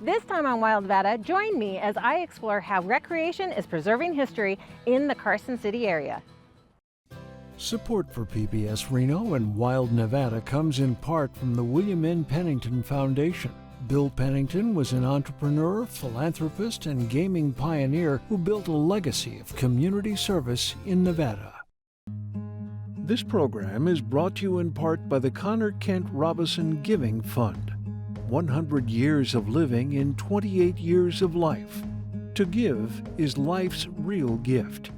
This time on Wild Nevada, join me as I explore how recreation is preserving history in the Carson City area. Support for PBS Reno and Wild Nevada comes in part from the William N. Pennington Foundation. Bill Pennington was an entrepreneur, philanthropist, and gaming pioneer who built a legacy of community service in Nevada. This program is brought to you in part by the Connor Kent Robison Giving Fund. 100 years of living in 28 years of life. To give is life's real gift.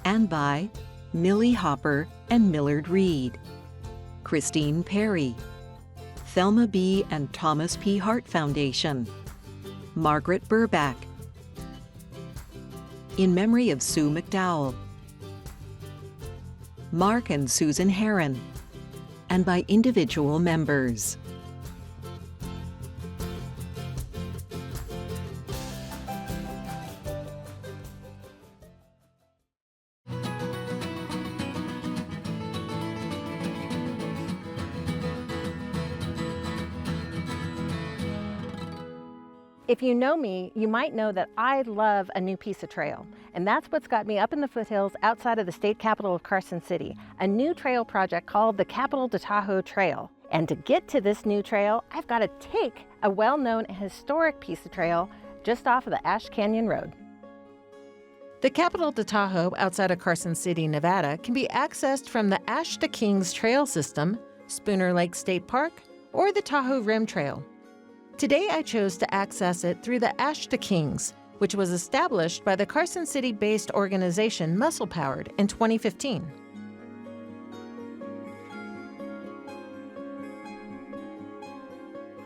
And by Millie Hopper and Millard Reed, Christine Perry, Thelma B. and Thomas P. Hart Foundation, Margaret Burback, in memory of Sue McDowell, Mark and Susan Herron, and by individual members. If you know me, you might know that I love a new piece of trail. And that's what's got me up in the foothills outside of the state capital of Carson City, a new trail project called the Capital to Tahoe Trail. And to get to this new trail, I've got to take a well-known and historic piece of trail just off of the Ash Canyon Road. The Capital to Tahoe outside of Carson City, Nevada can be accessed from the Ash to Kings Trail System, Spooner Lake State Park, or the Tahoe Rim Trail. Today I chose to access it through the Ash to Kings, which was established by the Carson City-based organization Muscle Powered in 2015.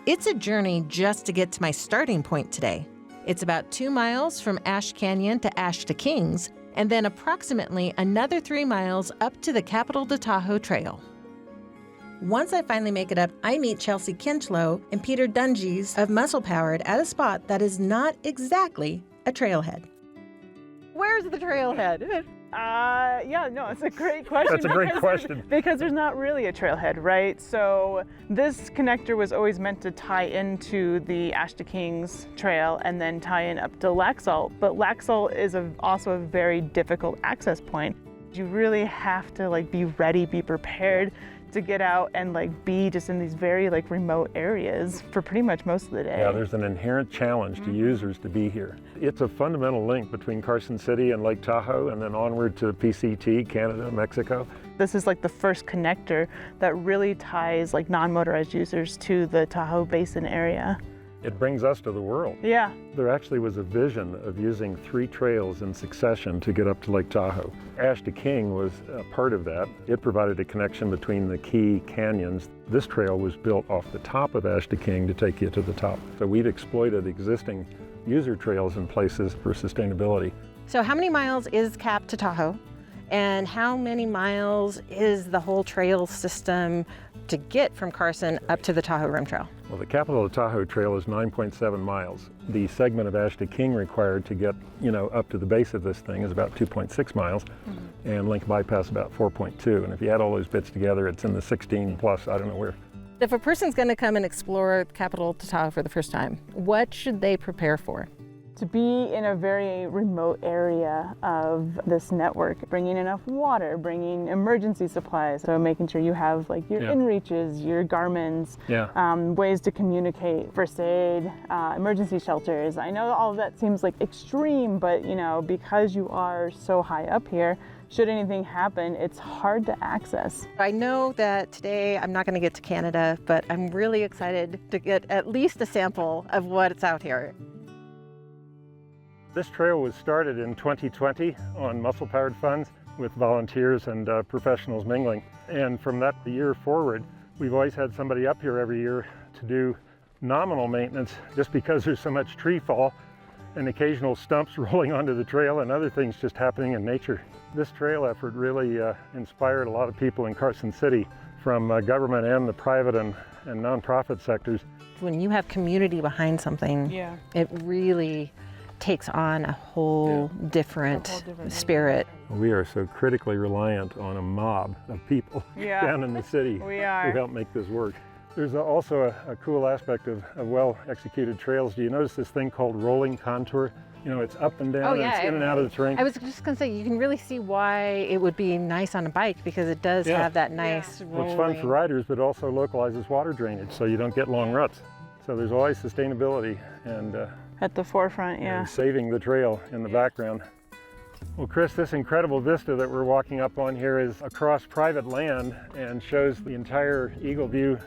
It's a journey just to get to my starting point today. It's about 2 miles from Ash Canyon to Ash to Kings, and then approximately another 3 miles up to the Capital to Tahoe Trail. Once I finally make it up, I meet Chelsea Kinchlow and Peter Dungies of Muscle Powered at a spot that is not exactly a trailhead. Where's the trailhead? It's a great question. That's a great question. Because there's not really a trailhead, right? So this connector was always meant to tie into the Ash to Kings trail and then tie in up to Laxalt. But Laxalt is also a very difficult access point. You really have to be ready, be prepared to get out and be just in these very remote areas for pretty much most of the day. Yeah, there's an inherent challenge to users to be here. It's a fundamental link between Carson City and Lake Tahoe and then onward to PCT, Canada, Mexico. This is the first connector that really ties non-motorized users to the Tahoe Basin area. It brings us to the world. Yeah. There actually was a vision of using 3 trails in succession to get up to Lake Tahoe. Ash to King was a part of that. It provided a connection between the key canyons. This trail was built off the top of Ash to King to take you to the top. So we've exploited existing user trails in places for sustainability. So how many miles is Cap to Tahoe? And how many miles is the whole trail system to get from Carson up to the Tahoe Rim Trail? Well, the Capital to Tahoe Trail is 9.7 miles. The segment of Ash to King required to get, up to the base of this thing is about 2.6 miles, and Link Bypass about 4.2. And if you add all those bits together, it's in the 16 plus, I don't know where. If a person's going to come and explore Capital to Tahoe for the first time, what should they prepare for? To be in a very remote area of this network, bringing enough water, bringing emergency supplies, so making sure you have your inReaches, your Garmins, ways to communicate, first aid, emergency shelters. I know all of that seems extreme, but because you are so high up here, should anything happen, it's hard to access. I know that today I'm not going to get to Canada, but I'm really excited to get at least a sample of what's out here. This trail was started in 2020 on muscle-powered funds with volunteers and professionals mingling. And from that year forward, we've always had somebody up here every year to do nominal maintenance just because there's so much tree fall and occasional stumps rolling onto the trail and other things just happening in nature. This trail effort really inspired a lot of people in Carson City from government and the private and nonprofit sectors. When you have community behind something, it really takes on a whole different spirit. We are so critically reliant on a mob of people down in the city who help make this work. There's also a cool aspect of well-executed trails. Do you notice this thing called rolling contour? You know, it's up and down, Oh, yeah, and it's in and out of the terrain. I was just going to say, you can really see why it would be nice on a bike, because it does have that nice rolling. Well, it's fun for riders, but also localizes water drainage, so you don't get long ruts. So there's always sustainability and at the forefront, and saving the trail in the background. Well, Chris, this incredible vista that we're walking up on here is across private land and shows the entire Eagle View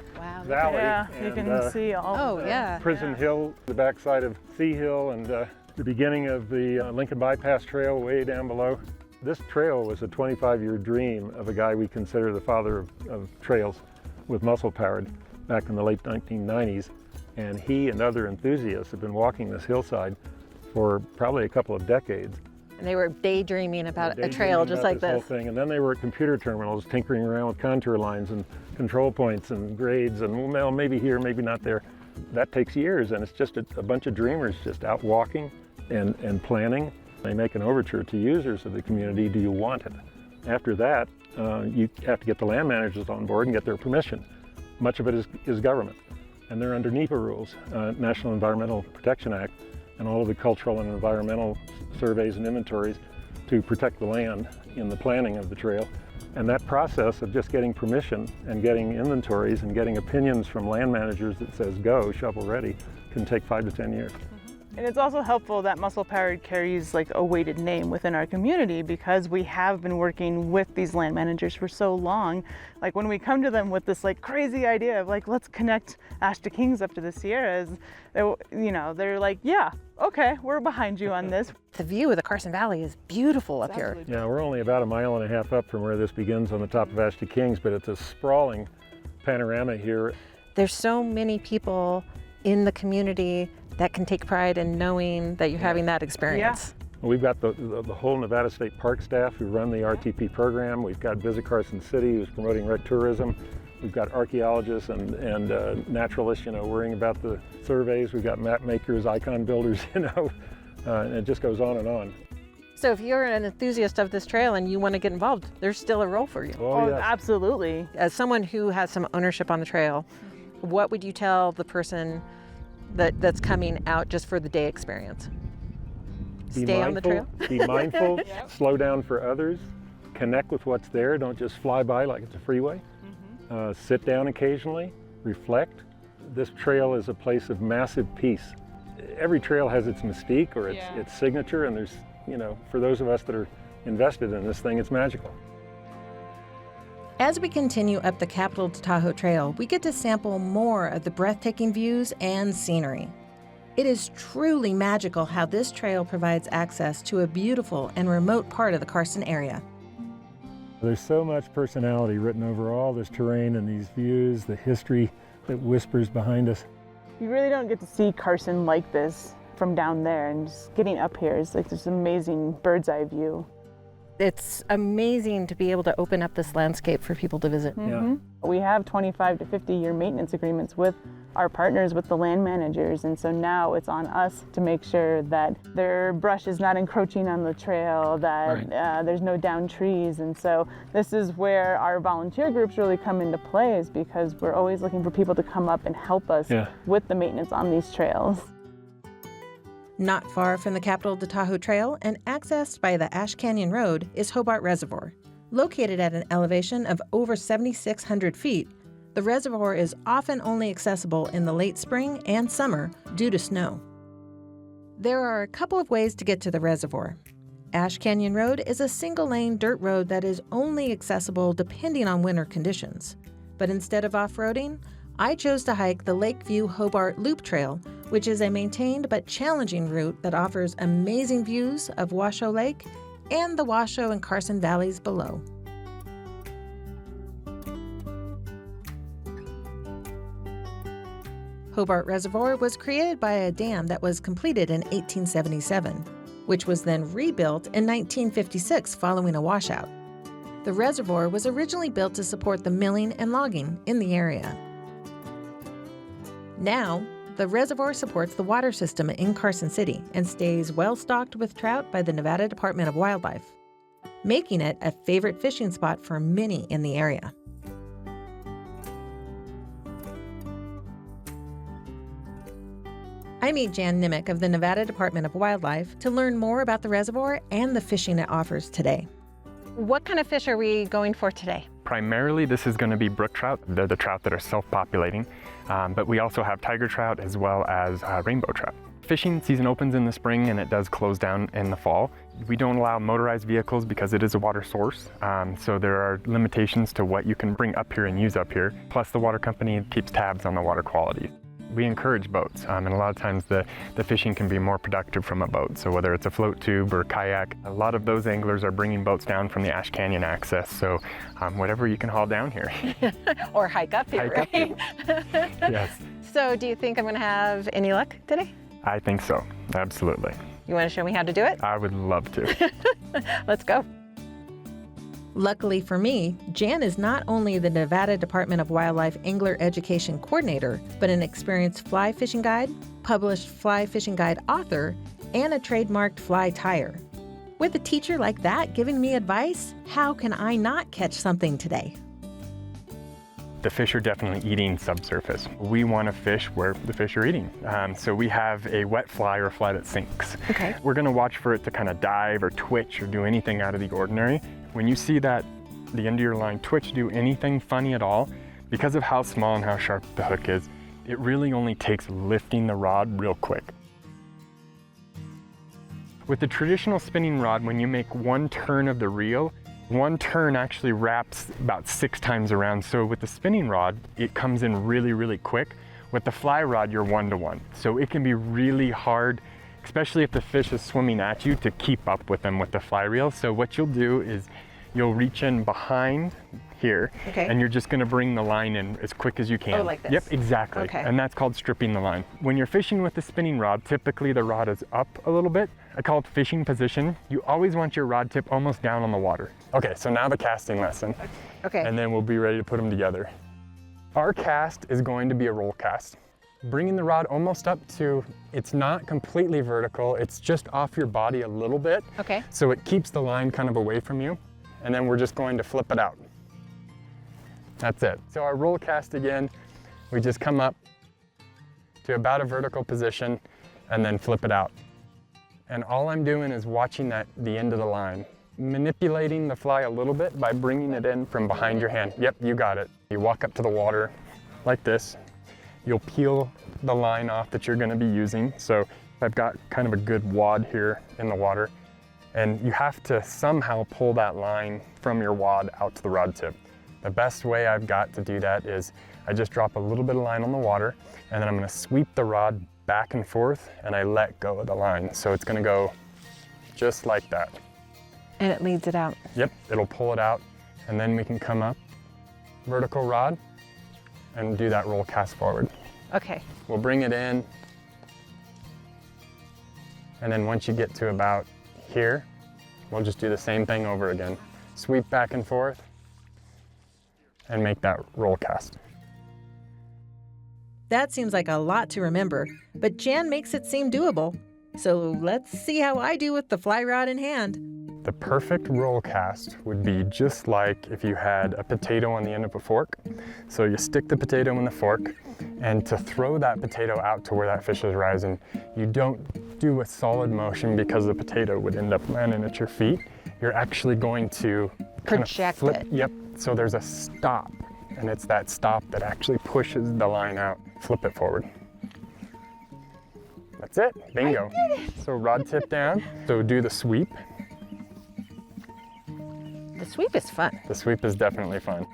Valley. Yeah, and, you can see all Prison Hill, the backside of Sea Hill, and the beginning of the Lincoln Bypass Trail way down below. This trail was a 25-year dream of a guy we consider the father of trails with muscle powered back in the late 1990s. And he and other enthusiasts have been walking this hillside for probably a couple of decades. And they were daydreaming about a trail just like this. Whole thing. And then they were at computer terminals tinkering around with contour lines and control points and grades and, well, maybe here, maybe not there. That takes years, and it's just a bunch of dreamers just out walking and planning. They make an overture to users of the community, do you want it? After that, you have to get the land managers on board and get their permission. Much of it is government, and they're under NEPA rules, National Environmental Protection Act, and all of the cultural and environmental surveys and inventories to protect the land in the planning of the trail. And that process of just getting permission and getting inventories and getting opinions from land managers that says go, shovel ready, can take 5 to 10 years. And it's also helpful that Muscle Powered carries like a weighted name within our community, because we have been working with these land managers for so long. Like when we come to them with this like crazy idea of like, let's connect Ash to Kings up to the Sierras, they're like, yeah, okay, we're behind you on this. The view of the Carson Valley is beautiful up here. Yeah, we're only about 1.5 miles up from where this begins on the top of Ash to Kings, but it's a sprawling panorama here. There's so many people in the community that can take pride in knowing that you're having that experience. Yeah. We've got the whole Nevada State Park staff who run the RTP program. We've got Visit Carson City, who's promoting rec tourism. We've got archaeologists and naturalists, worrying about the surveys. We've got map makers, icon builders, and it just goes on and on. So if you're an enthusiast of this trail and you want to get involved, there's still a role for you. Oh, yes. Absolutely. As someone who has some ownership on the trail, what would you tell the person that's coming out just for the day experience? Stay on the trail? Be mindful, slow down for others, connect with what's there, don't just fly by like it's a freeway. Sit down occasionally, reflect. This trail is a place of massive peace. Every trail has its mystique or its signature, and there's, for those of us that are invested in this thing, it's magical. As we continue up the Capital to Tahoe Trail, we get to sample more of the breathtaking views and scenery. It is truly magical how this trail provides access to a beautiful and remote part of the Carson area. There's so much personality written over all this terrain and these views, the history that whispers behind us. You really don't get to see Carson like this from down there, and just getting up here is like this amazing bird's eye view. It's amazing to be able to open up this landscape for people to visit. Yeah. We have 25 to 50-year maintenance agreements with our partners, with the land managers, and so now it's on us to make sure that their brush is not encroaching on the trail, that there's no downed trees. And so this is where our volunteer groups really come into play, is because we're always looking for people to come up and help us with the maintenance on these trails. Not far from the Capital to Tahoe Trail and accessed by the Ash Canyon Road is Hobart Reservoir. Located at an elevation of over 7,600 feet, the reservoir is often only accessible in the late spring and summer due to snow. There are a couple of ways to get to the reservoir. Ash Canyon Road is a single-lane dirt road that is only accessible depending on winter conditions. But instead of off-roading, I chose to hike the Lakeview Hobart Loop Trail, which is a maintained but challenging route that offers amazing views of Washoe Lake and the Washoe and Carson valleys below. Hobart Reservoir was created by a dam that was completed in 1877, which was then rebuilt in 1956 following a washout. The reservoir was originally built to support the milling and logging in the area. Now, the reservoir supports the water system in Carson City and stays well stocked with trout by the Nevada Department of Wildlife, making it a favorite fishing spot for many in the area. I meet Jan Nimick of the Nevada Department of Wildlife to learn more about the reservoir and the fishing it offers today. What kind of fish are we going for today? Primarily, this is going to be brook trout. They're the trout that are self-populating, but we also have tiger trout as well as rainbow trout. Fishing season opens in the spring and it does close down in the fall. We don't allow motorized vehicles because it is a water source, so there are limitations to what you can bring up here and use up here. Plus the water company keeps tabs on the water quality. We encourage boats, and a lot of times the fishing can be more productive from a boat. So whether it's a float tube or kayak, a lot of those anglers are bringing boats down from the Ash Canyon access. So whatever you can haul down here. Or hike up here, Hike right? up here. Yes. So do you think I'm going to have any luck today? I think so, absolutely. You want to show me how to do it? I would love to. Let's go. Luckily for me, Jan is not only the Nevada Department of Wildlife Angler Education Coordinator, but an experienced fly fishing guide, published fly fishing guide author, and a trademarked fly tyer. With a teacher like that giving me advice, how can I not catch something today? The fish are definitely eating subsurface. We want to fish where the fish are eating. So we have a wet fly or a fly that sinks. Okay. We're going to watch for it to kind of dive or twitch or do anything out of the ordinary. When you see that, the end of your line twitch, do anything funny at all, because of how small and how sharp the hook is, it really only takes lifting the rod real quick. With the traditional spinning rod, when you make one turn of the reel, one turn actually wraps about 6 times around. So with the spinning rod, it comes in really, really quick. With the fly rod, you're 1-to-1. So it can be really hard, especially if the fish is swimming at you, to keep up with them with the fly reel. So what you'll do is you'll reach in behind here, okay, and you're just going to bring the line in as quick as you can. Oh, like this? Yep, exactly. Okay. And that's called stripping the line. When you're fishing with the spinning rod, typically the rod is up a little bit. I call it fishing position. You always want your rod tip almost down on the water. Okay, so now the casting lesson. Okay. And then we'll be ready to put them together. Our cast is going to be a roll cast. Bringing the rod almost up to, it's not completely vertical, it's just off your body a little bit. Okay. So it keeps the line kind of away from you. And then we're just going to flip it out. That's it. So our roll cast again, we just come up to about a vertical position and then flip it out. And all I'm doing is watching the end of the line, manipulating the fly a little bit by bringing it in from behind your hand. Yep, you got it. You walk up to the water like this. You'll peel the line off that you're going to be using. So I've got kind of a good wad here in the water, and you have to somehow pull that line from your wad out to the rod tip. The best way I've got to do that is I just drop a little bit of line on the water, and then I'm going to sweep the rod back and forth, and I let go of the line. So it's going to go just like that. And it leads it out. Yep, it'll pull it out, and then we can come up, vertical rod, and do that roll cast forward. Okay. We'll bring it in, and then once you get to about here, we'll just do the same thing over again. Sweep back and forth, and make that roll cast. That seems like a lot to remember, but Jan makes it seem doable. So let's see how I do with the fly rod in hand. The perfect roll cast would be just like if you had a potato on the end of a fork. So you stick the potato in the fork, and to throw that potato out to where that fish is rising, you don't do a solid motion because the potato would end up landing at your feet. You're actually going to Project flip it. Yep, so there's a stop, and it's that stop that actually pushes the line out. Flip it forward. That's it, bingo. So rod tip down, so do the sweep. The sweep is fun. The sweep is definitely fun.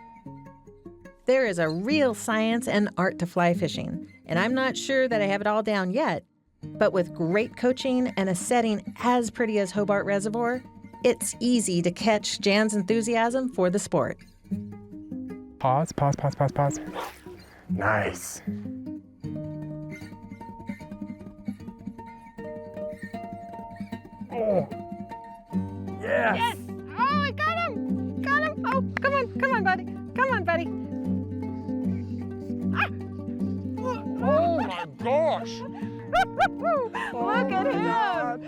There is a real science and art to fly fishing, and I'm not sure that I have it all down yet, but with great coaching and a setting as pretty as Hobart Reservoir, it's easy to catch Jan's enthusiasm for the sport. Pause, pause, pause, pause, pause. Nice. Oh, yes. Yes! Oh, I got him! Got him! Oh, come on, buddy. Come on, buddy. Oh my gosh. Look at him! God.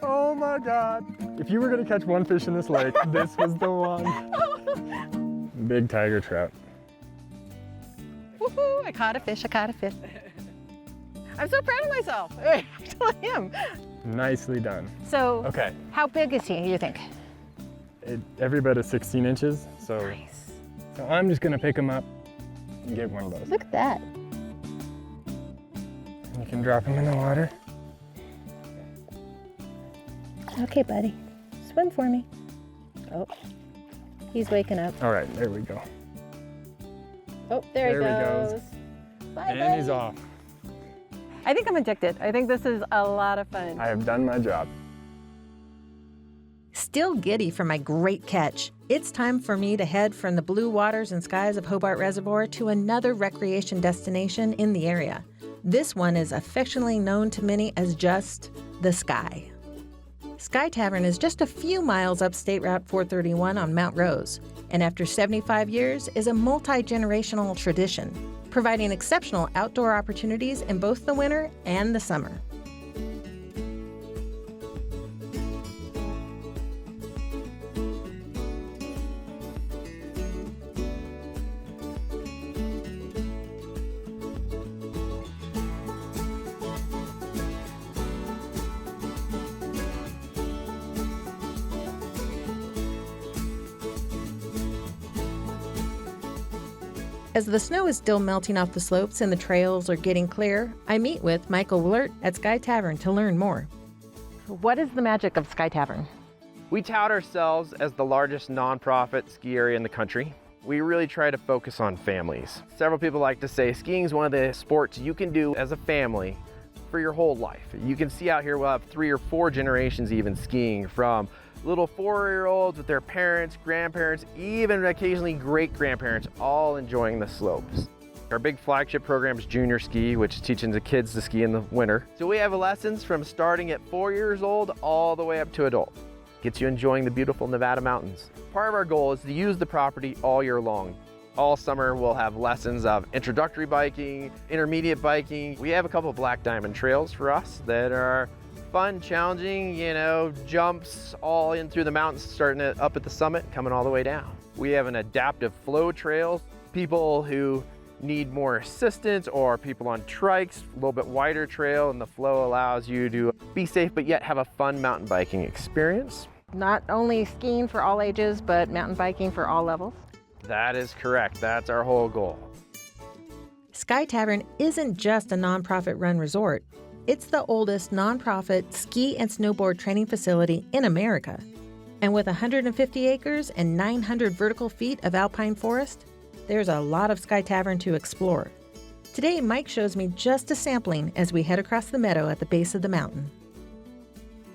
Oh my God. If you were gonna catch one fish in this lake, this was the one. Big tiger trout. Woohoo! I caught a fish, I caught a fish. I'm so proud of myself. I really am. Nicely done. So, Okay. how big is he, you think? Every bit is 16 inches, so, Nice. so I'm just gonna pick him up and get one of those. Look at that. You can drop him in the water. Okay, buddy. Swim for me. Oh, he's waking up. All right, there we go. Oh, there he There goes. he goes. Bye, And buddy. he's off. I think I'm addicted. I think this is a lot of fun. I have done my job. Still giddy from my great catch, it's time for me to head from the blue waters and skies of Hobart Reservoir to another recreation destination in the area. This one is affectionately known to many as just the Sky. Sky Tavern is just a few miles up State Route 431 on Mount Rose, and after 75 years is a multi-generational tradition, providing exceptional outdoor opportunities in both the winter and the summer. As the snow is still melting off the slopes and the trails are getting clear, I meet with Michael Willert at Sky Tavern to learn more. What is the magic of Sky Tavern? We tout ourselves as the largest nonprofit ski area in the country. We really try to focus on families. Several people like to say skiing is one of the sports you can do as a family for your whole life. You can see out here we'll have 3 or 4 generations even skiing, from little 4-year-olds with their parents, grandparents, even occasionally great-grandparents, all enjoying the slopes. Our big flagship program is Junior Ski, which is teaching the kids to ski in the winter. So we have lessons from starting at 4 years old all the way up to adult. Gets you enjoying the beautiful Nevada mountains. Part of our goal is to use the property all year long. All summer we'll have lessons of introductory biking, intermediate biking. We have a couple of black diamond trails for us that are fun, challenging, jumps all in through the mountains, starting up at the summit, coming all the way down. We have an adaptive flow trail. People who need more assistance, or people on trikes, a little bit wider trail, and the flow allows you to be safe but yet have a fun mountain biking experience. Not only skiing for all ages, but mountain biking for all levels? That is correct. That's our whole goal. Sky Tavern isn't just a nonprofit-run resort. It's the oldest nonprofit ski and snowboard training facility in America. And with 150 acres and 900 vertical feet of alpine forest, there's a lot of Sky Tavern to explore. Today, Mike shows me just a sampling as we head across the meadow at the base of the mountain.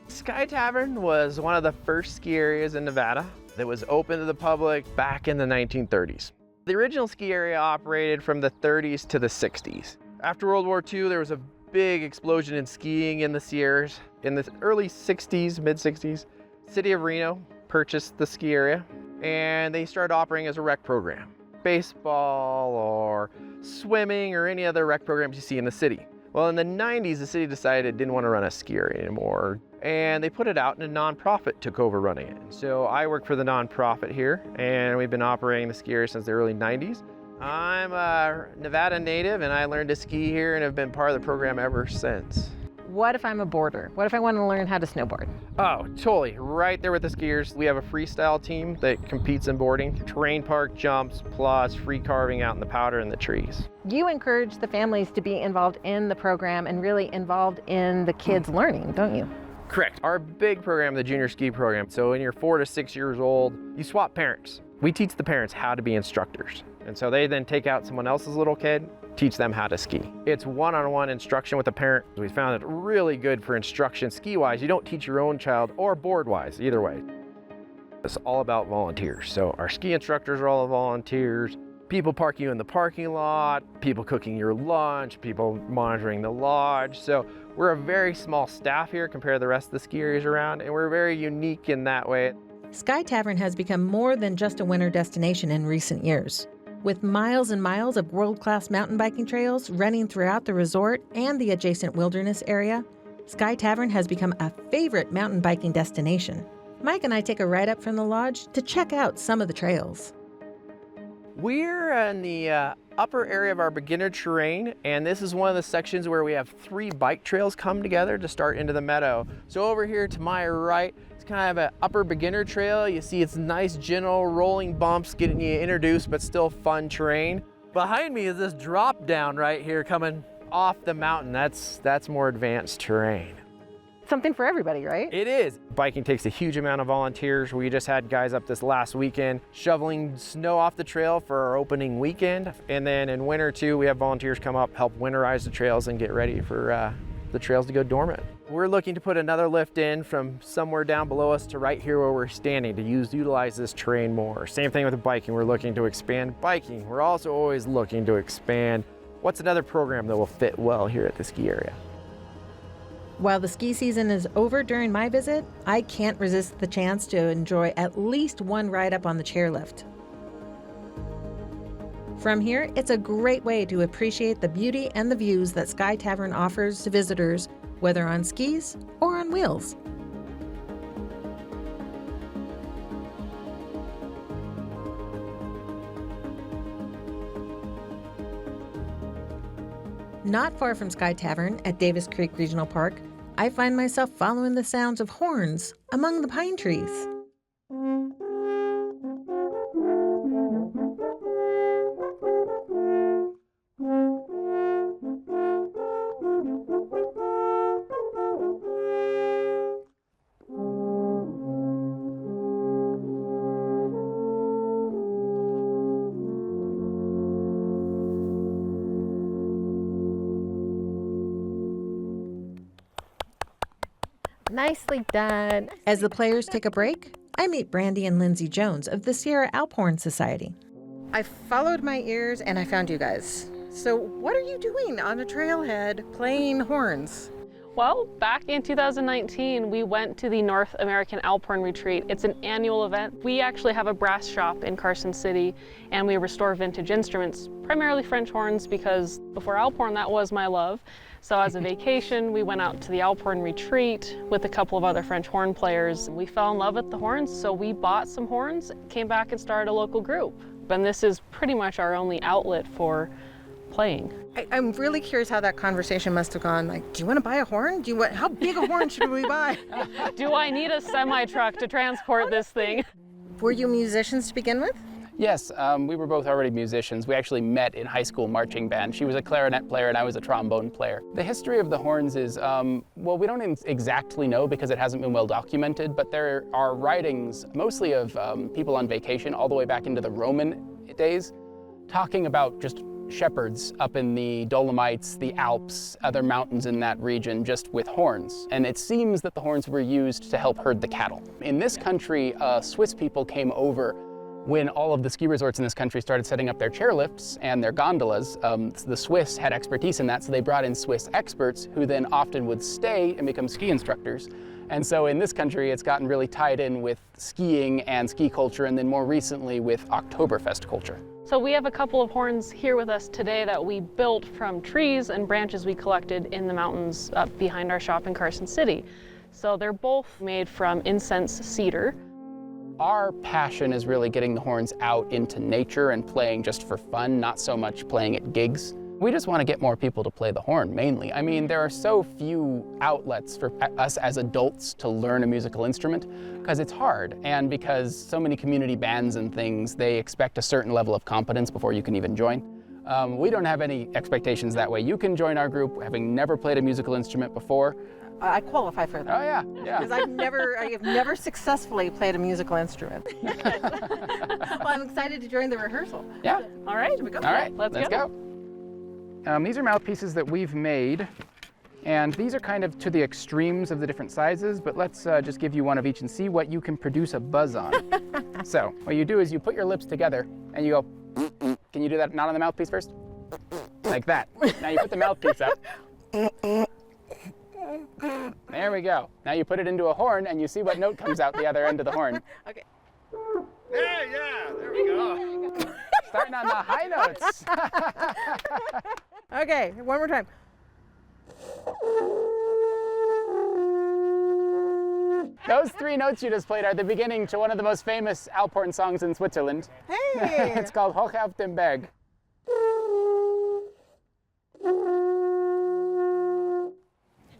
Sky Tavern was one of the first ski areas in Nevada that was open to the public back in the 1930s. The original ski area operated from the 30s to the 60s. After World War II, there was a big explosion in skiing in the Sierras. In the early 60s, mid-60s, City of Reno purchased the ski area, and they started operating as a rec program. Baseball or swimming or any other rec programs you see in the city. Well, in the 90s, the city decided it didn't want to run a ski area anymore, and they put it out, and a nonprofit took over running it. So I work for the nonprofit here, and we've been operating the ski area since the early 90s. I'm a Nevada native, and I learned to ski here and have been part of the program ever since. What if I'm a boarder? What if I want to learn how to snowboard? Oh, totally. Right there with the skiers. We have a freestyle team that competes in boarding, terrain park jumps, plus free carving out in the powder and the trees. You encourage the families to be involved in the program and really involved in the kids' learning, don't you? Correct. Our big program, the Junior Ski program, so when you're 4 to 6 years old, you swap parents. We teach the parents how to be instructors. And so they then take out someone else's little kid, teach them how to ski. It's one-on-one instruction with the parent. We found it really good for instruction ski-wise. You don't teach your own child, or board-wise, either way. It's all about volunteers. So our ski instructors are all volunteers. People parking you in the parking lot, people cooking your lunch, people monitoring the lodge. So we're a very small staff here compared to the rest of the ski areas around, and we're very unique in that way. Sky Tavern has become more than just a winter destination in recent years. With miles and miles of world-class mountain biking trails running throughout the resort and the adjacent wilderness area, Sky Tavern has become a favorite mountain biking destination. Mike and I take a ride up from the lodge to check out some of the trails. We're in the upper area of our beginner terrain, and this is one of the sections where we have 3 bike trails come together to start into the meadow. So over here to my right, it's kind of an upper beginner trail. You see it's nice, gentle, rolling bumps getting you introduced, but still fun terrain. Behind me is this drop down right here coming off the mountain. That's more advanced terrain. Something for everybody, right? It is. Biking takes a huge amount of volunteers. We just had guys up this last weekend shoveling snow off the trail for our opening weekend. And then in winter too, we have volunteers come up, help winterize the trails and get ready for the trails to go dormant. We're looking to put another lift in from somewhere down below us to right here where we're standing to utilize this terrain more. Same thing with biking. We're looking to expand biking. We're also always looking to expand what's another program that will fit well here at the ski area. While the ski season is over during my visit, I can't resist the chance to enjoy at least one ride up on the chairlift. From here, it's a great way to appreciate the beauty and the views that Sky Tavern offers to visitors, whether on skis or on wheels. Not far from Sky Tavern at Davis Creek Regional Park, I find myself following the sounds of horns among the pine trees. Nicely done. As the players take a break, I meet Brandy and Lindsay Jones of the Sierra Alphorn Society. I followed my ears and I found you guys. So what are you doing on a trailhead playing horns? Well, back in 2019, we went to the North American Alphorn Retreat. It's an annual event. We actually have a brass shop in Carson City, and we restore vintage instruments, primarily French horns, because before Alphorn, that was my love. So as a vacation, we went out to the Alphorn Retreat with a couple of other French horn players. We fell in love with the horns, so we bought some horns, came back and started a local group. And this is pretty much our only outlet for playing. I'm really curious how that conversation must have gone. Like, do you want to buy a horn? How big a horn should we buy? Do I need a semi-truck to transport this thing? Were you musicians to begin with? Yes, we were both already musicians. We actually met in high school marching band. She was a clarinet player and I was a trombone player. The history of the horns is, well, we don't exactly know because it hasn't been well documented, but there are writings mostly of people on vacation all the way back into the Roman days, talking about just shepherds up in the Dolomites, the Alps, other mountains in that region, just with horns. And it seems that the horns were used to help herd the cattle. In this country, Swiss people came over when all of the ski resorts in this country started setting up their chairlifts and their gondolas. The Swiss had expertise in that, so they brought in Swiss experts who then often would stay and become ski instructors. And so in this country, it's gotten really tied in with skiing and ski culture, and then more recently with Oktoberfest culture. So we have a couple of horns here with us today that we built from trees and branches we collected in the mountains up behind our shop in Carson City. So they're both made from incense cedar. Our passion is really getting the horns out into nature and playing just for fun, not so much playing at gigs. We just want to get more people to play the horn, mainly. I mean, there are so few outlets for us as adults to learn a musical instrument because it's hard, and because so many community bands and things, they expect a certain level of competence before you can even join. We don't have any expectations that way. You can join our group having never played a musical instrument before. I qualify for that. Oh yeah, yeah. Because I have never successfully played a musical instrument. Well, I'm excited to join the rehearsal. Yeah. All right. Should we go? All right, Let's go. These are mouthpieces that we've made, and these are kind of to the extremes of the different sizes, but let's just give you one of each and see what you can produce a buzz on. So what you do is you put your lips together and you go, can you do that not on the mouthpiece first? Like that. Now you put the mouthpiece up. There we go. Now you put it into a horn and you see what note comes out the other end of the horn. Okay. Yeah, there we go. Starting on the high notes. Okay, one more time. Those 3 notes you just played are the beginning to one of the most famous Alphorn songs in Switzerland. Hey! It's called Hoch auf dem Berg.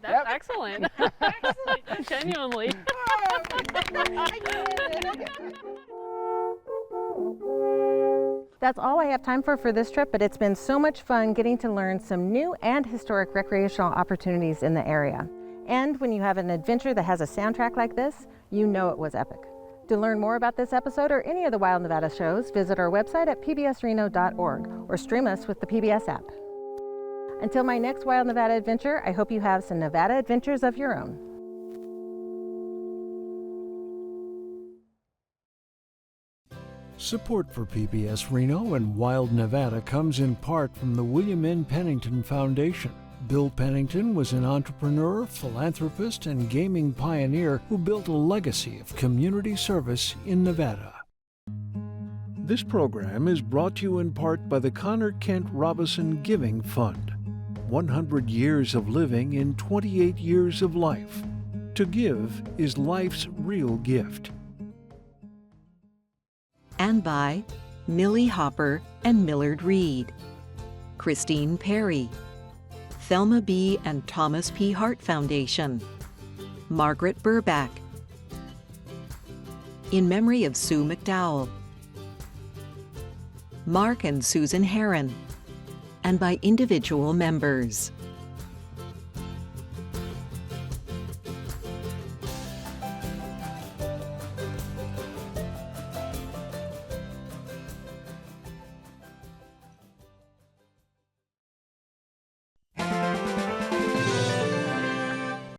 That's excellent. Excellent. Genuinely. That's all I have time for this trip, but it's been so much fun getting to learn some new and historic recreational opportunities in the area. And when you have an adventure that has a soundtrack like this, you know it was epic. To learn more about this episode or any of the Wild Nevada shows, visit our website at pbsreno.org or stream us with the PBS app. Until my next Wild Nevada adventure, I hope you have some Nevada adventures of your own. Support for PBS Reno and Wild Nevada comes in part from the William N. Pennington Foundation. Bill Pennington was an entrepreneur, philanthropist, and gaming pioneer who built a legacy of community service in Nevada. This program is brought to you in part by the Connor Kent Robison Giving Fund. 100 years of living in 28 years of life. To give is life's real gift. And by Millie Hopper and Millard Reed, Christine Perry, Thelma B. and Thomas P. Hart Foundation, Margaret Burback, in memory of Sue McDowell, Mark and Susan Herron, and by individual members.